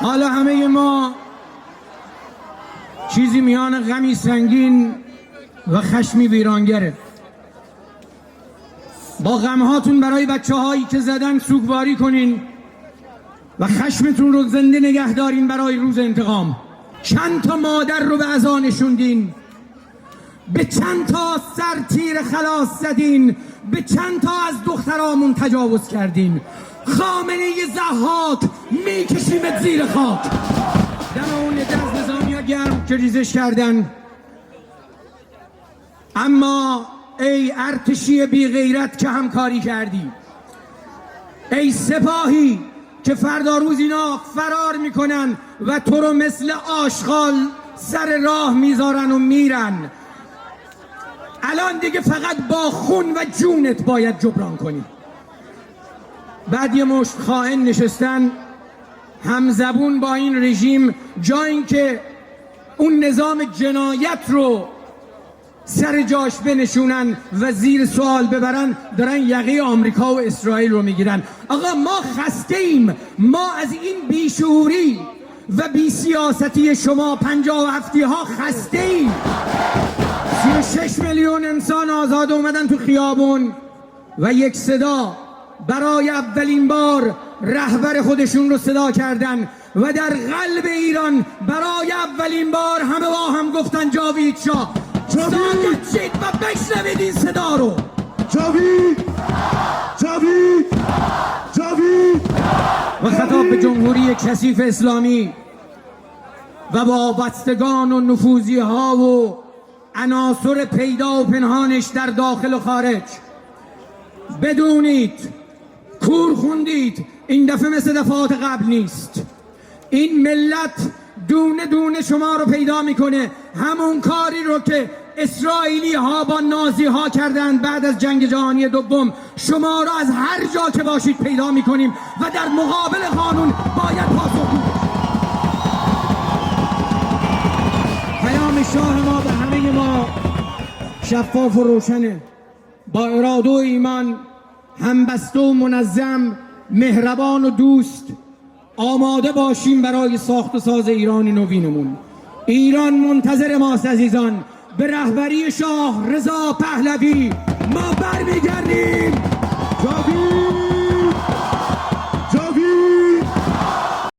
حالا همه ما چیزی میان غمی سنگین و خشمی ویرانگره. با غمهاتون برای بچه هایی که زدن سوگواری کنین و خشمتون رو زنده نگه دارین برای روز انتقام. چند تا مادر رو به عزا نشوندین، به چند تا سر تیر خلاص زدین، به چند تا از دخترامون تجاوز کردین. خامنه ضحاک میکشیمت زیر خاک. دم اون از نظامیا گرم که ریزش کردن. اما ای ارتشی بی غیرت که همکاری کردی، ای سپاهی که فردا روز اینا فرار میکنن و تو رو مثل آشغال سر راه میذارن و میرن، الان دیگه فقط با خون و جونت باید جبران کنی. بعد یه مشت خائن نشستن همزبون با این رژیم، جا اینکه اون نظام جنایت رو سر جاش بنشونن و زیر سوال ببرن، دارن یقه آمریکا و اسرائیل رو میگیرن. آقا ما خسته ایم، ما از این بیشعوری و بی سیاستی شما 57 ها خسته ایم. 36 میلیون انسان آزاد اومدن تو خیابون و یک صدا برای اولین بار رهبر خودشون رو صدا کردن و در قلب ایران برای اولین بار همه با هم گفتن جاوید شاه. ساکت شید و بشنوید این صدا رو. جاوید جاوید جاوید. و خطاب به جمهوری کثیف اسلامی و وابستگان و نفوذی ها و عناصر پیدا و پنهانش در داخل و خارج، بدونید کور خوندید، این دفعه مثل دفعات قبل نیست. این ملت دونه دونه شما رو پیدا میکنه. همون کاری رو که اسرائیلی ها با نازی ها کردند بعد از جنگ جهانی دوم، شما رو از هر جا که باشید پیدا میکنیم و در مقابل قانون باید پاسخگو باشید. پیام شاه ما به همه ما شفاف و روشنه. با اراده و ایمان، همبسته و منظم، مهربان و دوست، آماده باشیم برای ساخت و ساز ایران نوینمون. ایران منتظر ماست عزیزان. به رهبری شاه رضا پهلوی ما برمیگردیم.